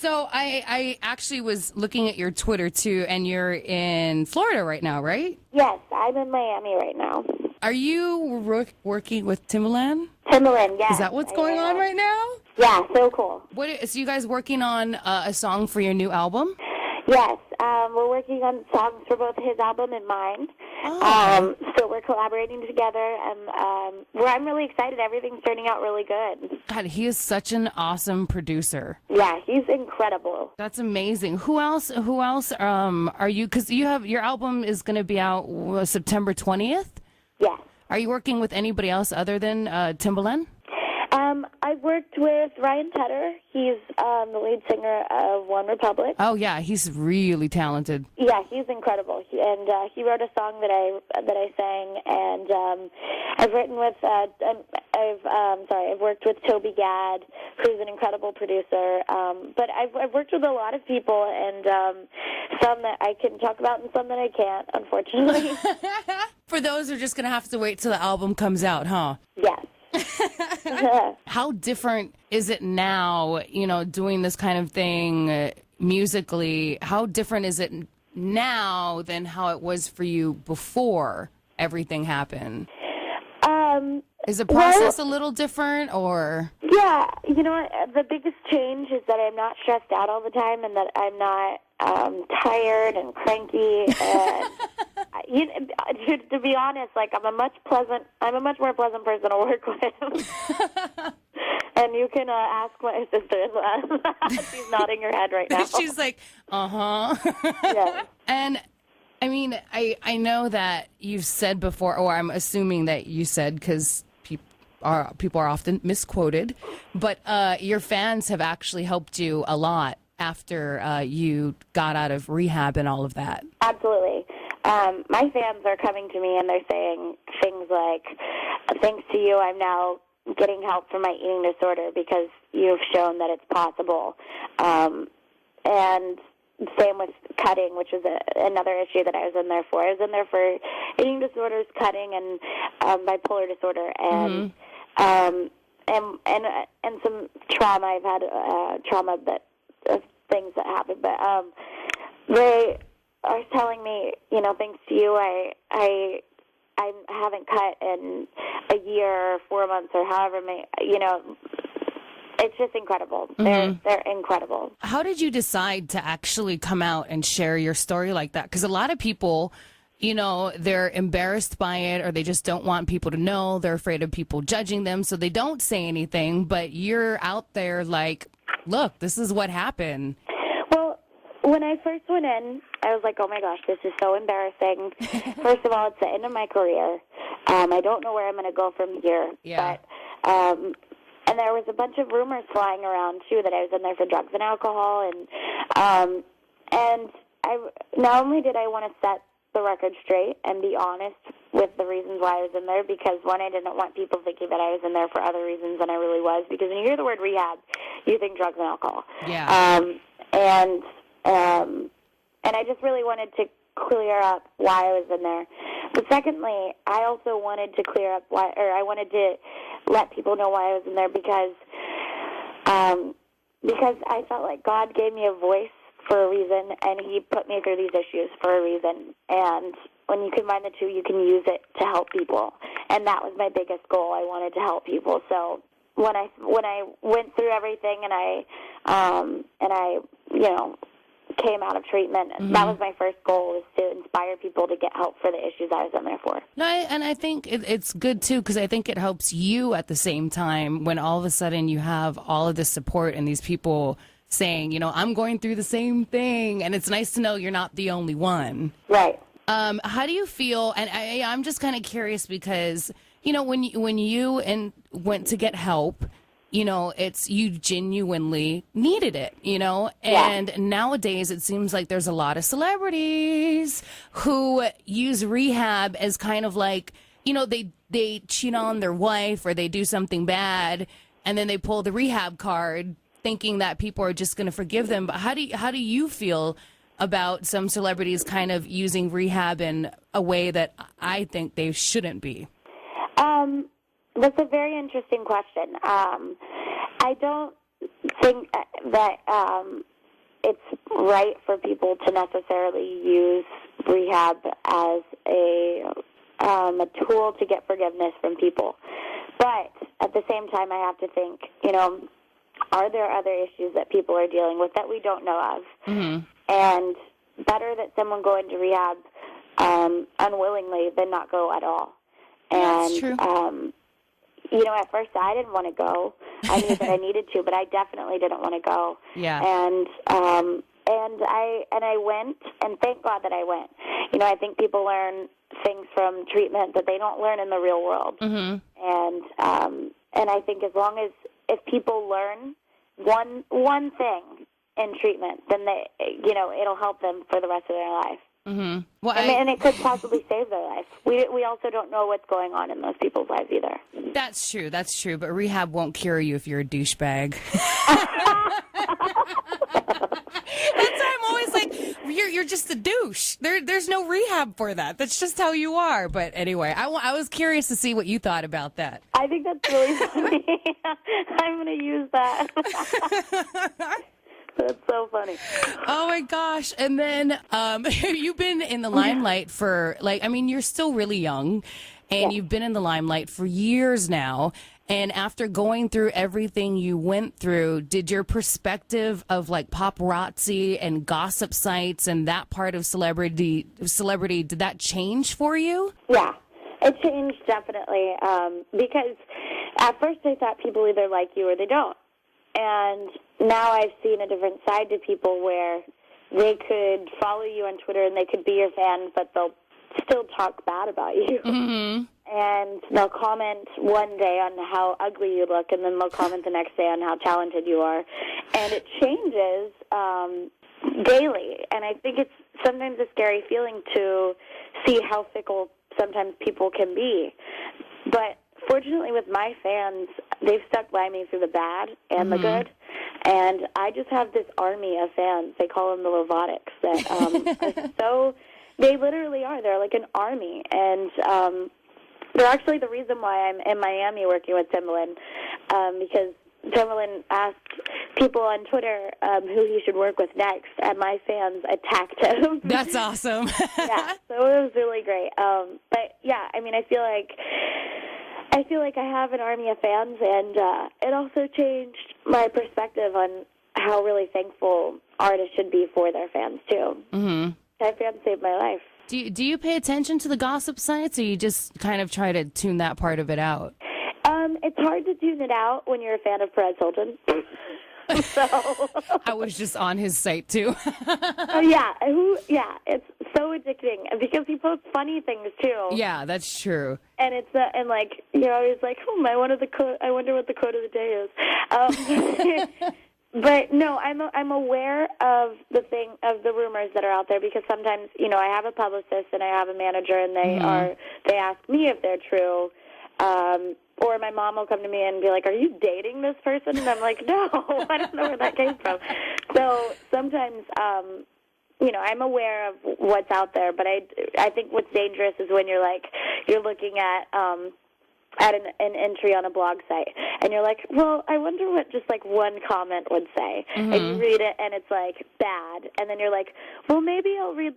So I actually was looking at your Twitter, too, and you're in Florida right now, right? Yes, I'm in Miami right now. Are you working with Timbaland? Timbaland, yes. Is that what's going on right now? Yeah, so cool. So you guys working on a song for your new album? Yes, we're working on songs for both his album and mine. Oh. So we're collaborating together, and I'm really excited. Everything's turning out really good. God, he is such an awesome producer. Yeah, he's incredible. That's amazing. Who else? Are you? Because your album is going to be out September 20th. Yes. Are you working with anybody else other than Timbaland? I've worked with Ryan Tedder. He's the lead singer of One Republic. Oh yeah, he's really talented. Yeah, he's incredible. He wrote a song that I sang, and I've written with I've worked with Toby Gad, who's an incredible producer. But I've worked with a lot of people, and some that I can talk about and some that I can't, unfortunately. For those who are just gonna have to wait till the album comes out, huh? Yes. How different is it now, doing this kind of thing musically? How different is it now than how it was for you before everything happened? Is the process a little different, or? Yeah, the biggest change is that I'm not stressed out all the time, and that I'm not tired and cranky. And to be honest, like I'm a much more pleasant person to work with. And you can ask my sister. She's nodding her head right now. She's like, Yeah. And I mean, I know that you've said before, or I'm assuming that you said, because people are often misquoted, but your fans have actually helped you a lot after you got out of rehab and all of that. Absolutely. My fans are coming to me and they're saying things like, thanks to you, I'm now getting help for my eating disorder because you've shown that it's possible. And same with cutting, which was another issue that I was in there for. I was in there for eating disorders, cutting, and bipolar disorder, and and some trauma. I've had trauma things that happened, but they are telling me, thanks to you, I haven't cut in a year or 4 months or however many, it's just incredible. They're incredible. How did you decide to actually come out and share your story like that? Because a lot of people, they're embarrassed by it, or they just don't want people to know. They're afraid of people judging them, so they don't say anything. But you're out there like, look, this is what happened. Well, when I first went in, I was like, oh my gosh, this is so embarrassing. First of all, it's the end of my career. I don't know where I'm going to go from here. Yeah. But, and there was a bunch of rumors flying around, too, that I was in there for drugs and alcohol. And I not only did I want to set the record straight and be honest with the reasons why I was in there, because, one, I didn't want people thinking that I was in there for other reasons than I really was, because when you hear the word rehab, you think drugs and alcohol. Yeah. And I just really wanted to clear up why I was in there. But secondly, I also wanted to I wanted to let people know why I was in there because I felt like God gave me a voice for a reason, and He put me through these issues for a reason. And when you combine the two, you can use it to help people. And that was my biggest goal. I wanted to help people. So when I went through everything and I came out of treatment, that was my first goal, was to inspire people to get help for the issues I was in there for. No, and I think it's good, too, because I think it helps you at the same time when all of a sudden you have all of this support and these people saying, I'm going through the same thing, and it's nice to know you're not the only one. Right. How do you feel? And I'm just kind of curious because, when you went to get help, it's you genuinely needed it, and nowadays it seems like there's a lot of celebrities who use rehab as kind of like, they cheat on their wife or they do something bad and then they pull the rehab card thinking that people are just going to forgive them. But how do you feel about some celebrities kind of using rehab in a way that I think they shouldn't be? That's a very interesting question. I don't think that it's right for people to necessarily use rehab as a tool to get forgiveness from people. But at the same time, I have to think, are there other issues that people are dealing with that we don't know of? Mm-hmm. And better that someone go into rehab unwillingly than not go at all. That's true. At first I didn't want to go. I knew that I needed to, but I definitely didn't want to go. Yeah. And I went, and thank God that I went. I think people learn things from treatment that they don't learn in the real world. Mm-hmm. And I think as long as if people learn one thing in treatment, then it'll help them for the rest of their life. Mm-hmm. Well, and it could possibly save their life. We also don't know what's going on in those people's lives either. That's true. But rehab won't cure you if you're a douchebag. That's why I'm always like, you're just a douche. There's no rehab for that. That's just how you are. But anyway, I was curious to see what you thought about that. I think that's really funny. I'm going to use that. That's so funny. Oh my gosh. And then you've been in the limelight for you're still really young, and you've been in the limelight for years now. And after going through everything you went through, did your perspective of paparazzi and gossip sites and that part of celebrity, did that change for you? Yeah, it changed definitely. Because at first I thought people either like you or they don't. And now I've seen a different side to people where they could follow you on Twitter and they could be your fan, but they'll still talk bad about you. Mm-hmm. And they'll comment one day on how ugly you look, and then they'll comment the next day on how talented you are. And it changes daily. And I think it's sometimes a scary feeling to see how fickle sometimes people can be. But fortunately with my fans, they've stuck by me through the bad and the good. And I just have this army of fans. They call them the Lovatics that are so... They literally are. They're like an army. And they're actually the reason why I'm in Miami working with Timbaland, because Timbaland asked people on Twitter who he should work with next, and my fans attacked him. That's awesome. Yeah, so it was really great. But, yeah, I mean, I feel like I have an army of fans, and it also changed my perspective on how really thankful artists should be for their fans, too. Mm-hmm. My fans saved my life. Do you pay attention to the gossip sites, or you just kind of try to tune that part of it out? It's hard to tune it out when you're a fan of Perez Hilton. So I was just on his site too. yeah, it's so addicting because he posts funny things too. Yeah, that's true. And it's I was like, I wonder what the quote of the day is. But no, I'm aware of the rumors that are out there because sometimes I have a publicist and I have a manager and they ask me if they're true, or my mom will come to me and be like, "Are you dating this person?" And I'm like, "No, I don't know where that came from." So sometimes I'm aware of what's out there, but I think what's dangerous is when you're looking at an entry on a blog site, and you're like, well, I wonder what just one comment would say, and you read it, and it's bad, and then you're like, well, maybe I'll read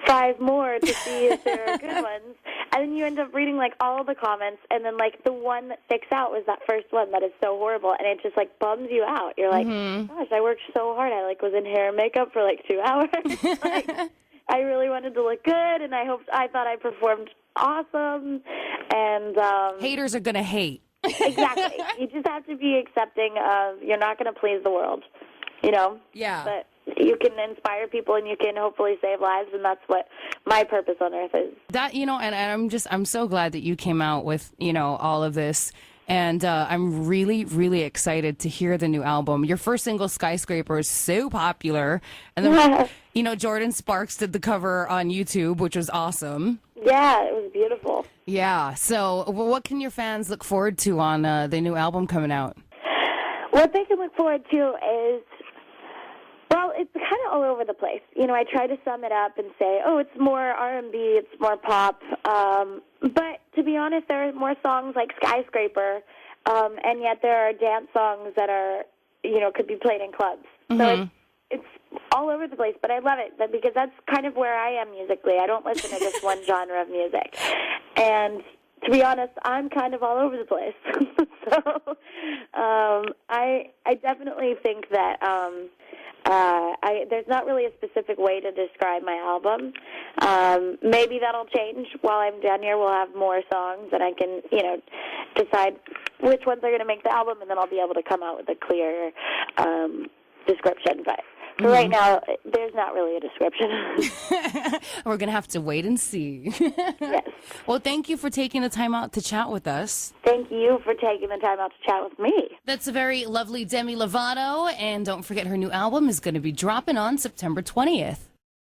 5 more to see if there are good ones, and then you end up reading all the comments, and then the one that sticks out was that first one that is so horrible, and it just bums you out. You're like, gosh, I worked so hard. I was in hair and makeup for 2 hours. I really wanted to look good, and I thought I performed awesome, and haters are gonna hate. Exactly. You just have to be accepting of you're not going to please the world, Yeah. But you can inspire people and you can hopefully save lives, and that's what my purpose on earth is. That and I'm so glad that you came out with all of this. And I'm really, really excited to hear the new album. Your first single, Skyscraper, is so popular. And then, Jordan Sparks did the cover on YouTube, which was awesome. Yeah, it was beautiful. Yeah. So what can your fans look forward to on the new album coming out? What they can look forward to is, well, it's kind of all over the place. I try to sum it up and say, it's more R&B, it's more pop. But to be honest, there are more songs like Skyscraper, and yet there are dance songs that are, could be played in clubs. Mm-hmm. So all over the place, but I love it because that's kind of where I am musically. I don't listen to just one genre of music. And to be honest, I'm kind of all over the place. So I definitely think that there's not really a specific way to describe my album. Maybe that'll change while I'm down here. We'll have more songs, and I can, decide which ones are going to make the album, and then I'll be able to come out with a clear description. But for right now, there's not really a description. We're going to have to wait and see. Yes. Well, thank you for taking the time out to chat with us. Thank you for taking the time out to chat with me. That's a very lovely Demi Lovato, and don't forget her new album is going to be dropping on September 20th.